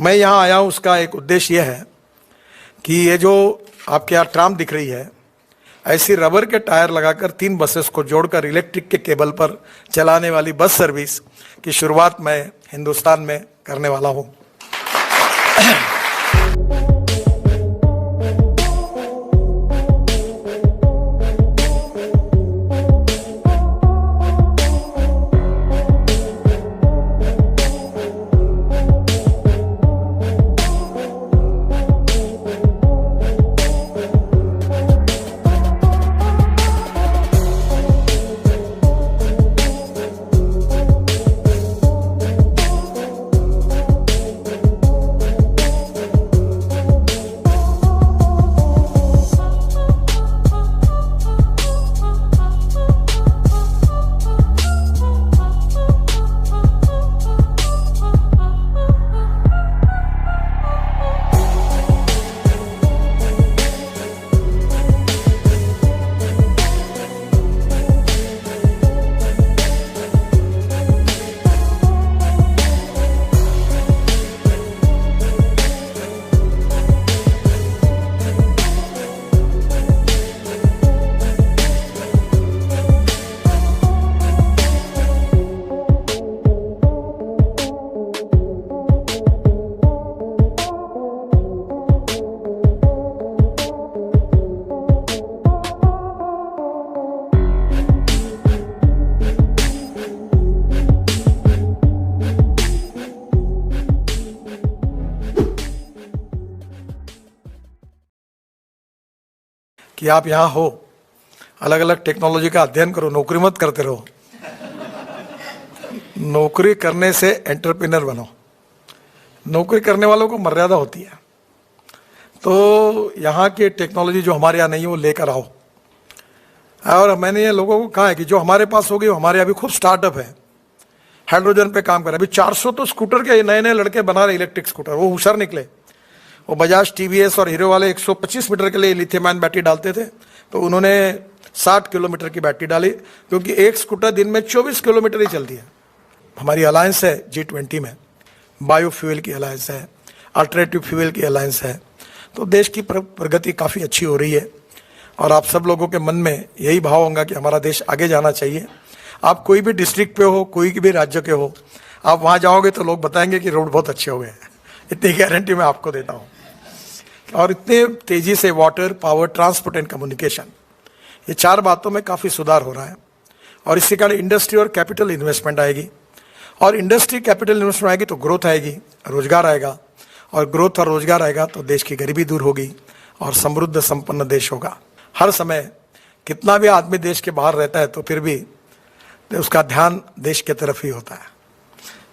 मैं यहाँ आया हूँ, उसका एक उद्देश्य यह है कि ये जो आपके यहाँ ट्राम दिख रही है, ऐसी रबर के टायर लगाकर 3 बसेस को जोड़कर इलेक्ट्रिक के केबल पर चलाने वाली बस सर्विस की शुरुआत मैं हिंदुस्तान में करने वाला हूँ। कि आप यहाँ हो, अलग अलग टेक्नोलॉजी का अध्ययन करो, नौकरी मत करते रहो। नौकरी करने से एंटरप्रेन्योर बनो। नौकरी करने वालों को मर्यादा होती है, तो यहाँ की टेक्नोलॉजी जो हमारे यहाँ नहीं है वो लेकर आओ। और मैंने ये लोगों को कहा है कि जो हमारे पास होगी वो हमारे यहाँ भी खूब स्टार्टअप है, हाइड्रोजन पे काम कर रहे हैं। अभी 400 तो स्कूटर के नए नए लड़के बना रहे, इलेक्ट्रिक स्कूटर। वो होशियार निकले। वो बजाज, टीवीएस और हीरो वाले 125 मीटर के लिए लिथियम आयन बैटरी डालते थे, तो उन्होंने 60 किलोमीटर की बैटरी डाली, क्योंकि एक स्कूटर दिन में 24 किलोमीटर ही चलती है। हमारी अलायंस है G20 में, बायोफ्यूल की अलायंस है, अल्टरनेटिव फ्यूल की अलायंस है। तो देश की प्रगति काफ़ी अच्छी हो रही है और आप सब लोगों के मन में यही भाव होगा कि हमारा देश आगे जाना चाहिए। आप कोई भी डिस्ट्रिक्ट पे हो, कोई भी राज्य के हो, आप वहाँ जाओगे तो लोग बताएंगे कि रोड बहुत अच्छे हो गए हैं। इतनी गारंटी मैं आपको देता हूँ। और इतने तेजी से water, power, transport and communication, ये 4 बातों में काफ़ी सुधार हो रहा है। और इसके कारण इंडस्ट्री और कैपिटल इन्वेस्टमेंट आएगी, और इंडस्ट्री कैपिटल इन्वेस्टमेंट आएगी तो ग्रोथ आएगी, रोजगार आएगा, और ग्रोथ और रोजगार आएगा तो देश की गरीबी दूर होगी और समृद्ध संपन्न देश होगा। हर समय कितना भी आदमी देश के बाहर रहता है तो फिर भी उसका ध्यान देश की तरफ ही होता है,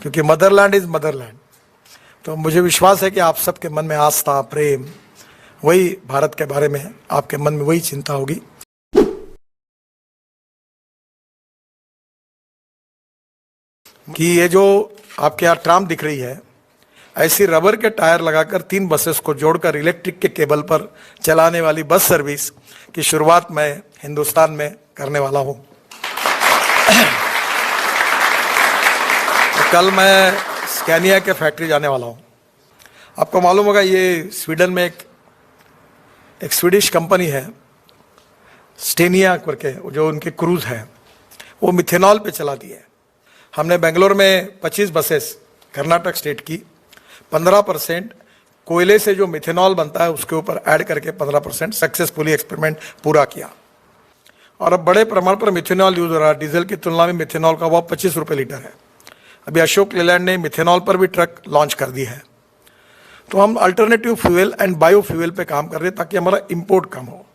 क्योंकि मदरलैंड इज मदरलैंड। तो मुझे विश्वास है कि आप सबके मन में आस्था, प्रेम, वही भारत के बारे में आपके मन में वही चिंता होगी। कि ये जो आपके यहाँ ट्राम दिख रही है, ऐसी रबर के टायर लगाकर 3 बसेस को जोड़कर इलेक्ट्रिक के केबल पर चलाने वाली बस सर्विस की शुरुआत मैं हिंदुस्तान में करने वाला हूँ। तो कल मैं स्कैनिया के फैक्ट्री जाने वाला हूँ। आपको मालूम होगा ये स्वीडन में एक स्वीडिश कंपनी है, स्टेनिया करके, जो उनके क्रूज है वो मिथेनॉल पे चलाती है। हमने बेंगलोर में 25 बसेस, कर्नाटक स्टेट की, 15% कोयले से जो मिथेनॉल बनता है उसके ऊपर ऐड करके 15% सक्सेसफुली एक्सपेरिमेंट पूरा किया। और अब बड़े प्रमाण पर मिथेनॉल यूज हो रहा है। डीजल की तुलना में मिथेनॉल का भाव 25 रुपये लीटर है। अभी अशोक लेलैंड ने मिथेनॉल पर भी ट्रक लॉन्च कर दी है। तो हम अल्टरनेटिव फ्यूल एंड बायोफ्यूल पे काम कर रहे हैं ताकि हमारा इंपोर्ट कम हो।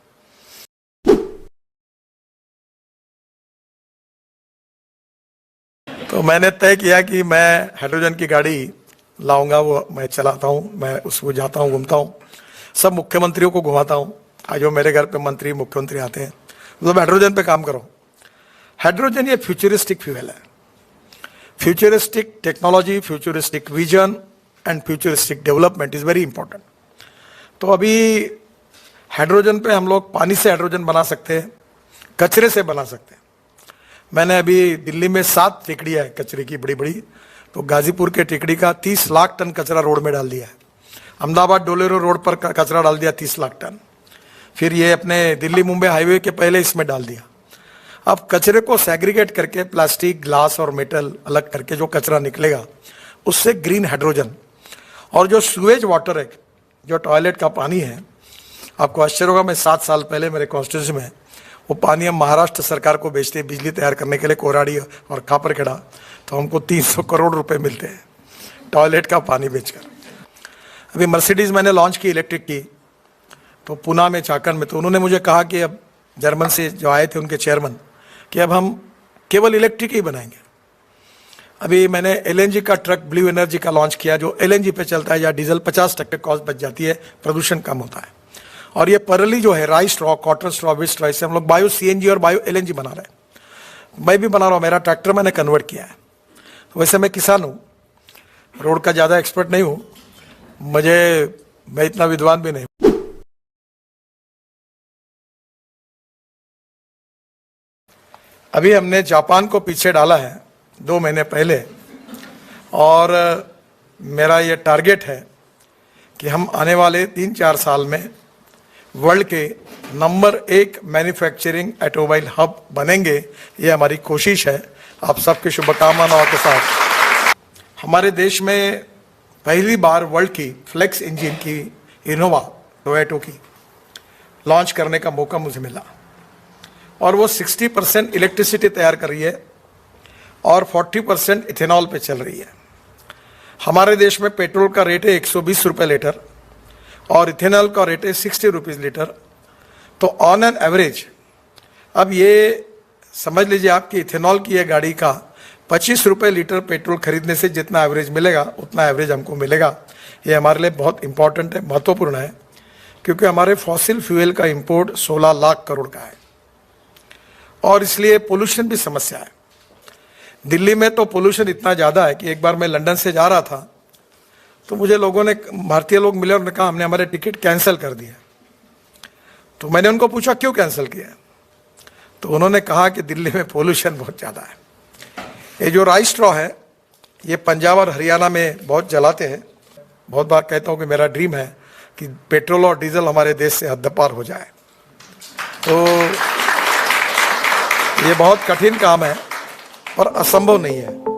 तो मैंने तय किया कि मैं हाइड्रोजन की गाड़ी लाऊंगा, वो मैं चलाता हूँ, मैं उसको जाता हूँ, घूमता हूँ, सब मुख्यमंत्रियों को घुमाता हूँ। आज जो मेरे घर पे मंत्री, मुख्यमंत्री आते हैं, तो हाइड्रोजन पे काम करो। हाइड्रोजन ये फ्यूचरिस्टिक फ्यूल है। Futuristic technology, futuristic vision and futuristic development is very important. तो अभी हाइड्रोजन पे हम लोग पानी से हाइड्रोजन बना सकते हैं, कचरे से बना सकते हैं। मैंने अभी दिल्ली में 7 टेकड़ियाँ है कचरे की, बड़ी बड़ी, तो गाजीपुर के टिकड़ी का 30 लाख टन कचरा रोड में डाल दिया है। अहमदाबाद डोलेरो रोड पर कचरा डाल दिया 30 लाख टन। फिर ये अपने दिल्ली मुंबई हाईवे के पहले इसमें डाल दिया। अब कचरे को सेग्रीगेट करके प्लास्टिक, ग्लास और मेटल अलग करके जो कचरा निकलेगा उससे ग्रीन हाइड्रोजन और जो सुएज वाटर है, जो टॉयलेट का पानी है, आपको आश्चर्य होगा, मैं 7 साल पहले मेरे कॉन्स्टिट्यूंसी में वो पानी हम महाराष्ट्र सरकार को बेचते हैं बिजली तैयार करने के लिए, कोराड़ी और खापरखेड़ा, तो हमको 300 करोड़ रुपए मिलते हैं टॉयलेट का पानी बेचकर। अभी मर्सिडीज़ मैंने लॉन्च की इलेक्ट्रिक की, तो पुणे में, चाकन में, तो उन्होंने मुझे कहा कि अब जर्मन से जो आए थे उनके चेयरमैन, कि अब हम केवल इलेक्ट्रिक ही बनाएंगे। अभी मैंने एलएनजी का ट्रक ब्लू एनर्जी का लॉन्च किया, जो एलएनजी पे चलता है या डीजल, 50% कॉस्ट बच जाती है, प्रदूषण कम होता है। और ये परली जो है rice straw, cotton straw, wheat straw, इससे हम लोग बायो सीएनजी और बायो एलएनजी बना रहे हैं। मैं भी बना रहा हूँ, मेरा ट्रैक्टर मैंने कन्वर्ट किया है। तो वैसे मैं किसान हूँ, रोड का ज़्यादा एक्सपर्ट नहीं हूँ, मैं इतना विद्वान भी नहीं। अभी हमने जापान को पीछे डाला है 2 महीने पहले, और मेरा ये टारगेट है कि हम आने वाले 3-4 साल में वर्ल्ड के नंबर 1 मैन्युफैक्चरिंग ऑटोमोबाइल हब बनेंगे। ये हमारी कोशिश है। आप सबके शुभकामनाओं के साथ हमारे देश में पहली बार वर्ल्ड की फ्लेक्स इंजन की इनोवा टोयोटा की लॉन्च करने का मौका मुझे मिला, और वो 60% इलेक्ट्रिसिटी तैयार कर रही है और 40% इथेनॉल पे चल रही है। हमारे देश में पेट्रोल का रेट है 120 रुपये लीटर और इथेनॉल का रेट है 60 रुपीज़ लीटर। तो ऑन एन एवरेज, अब ये समझ लीजिए आपकी इथेनॉल की ये गाड़ी का 25 रुपये लीटर पेट्रोल खरीदने से जितना एवरेज मिलेगा उतना एवरेज हमको मिलेगा। ये हमारे लिए बहुत इंपॉर्टेंट है, महत्वपूर्ण है, क्योंकि हमारे फॉसिल फ्यूल का इंपोर्ट 16 लाख करोड़ का है, और इसलिए पोल्यूशन भी समस्या है। दिल्ली में तो पोल्यूशन इतना ज़्यादा है कि एक बार मैं लंदन से जा रहा था, तो मुझे लोगों ने, भारतीय लोग मिले और ने कहा हमने हमारे टिकट कैंसिल कर दिया। तो मैंने उनको पूछा क्यों कैंसिल किया, तो उन्होंने कहा कि दिल्ली में पोल्यूशन बहुत ज़्यादा है। ये जो राइस स्ट्रॉ है, ये पंजाब और हरियाणा में बहुत जलाते हैं। बहुत बार कहता हूँ कि मेरा ड्रीम है कि पेट्रोल और डीजल हमारे देश से हद पार हो जाए। तो ये बहुत कठिन काम है, पर असंभव नहीं है।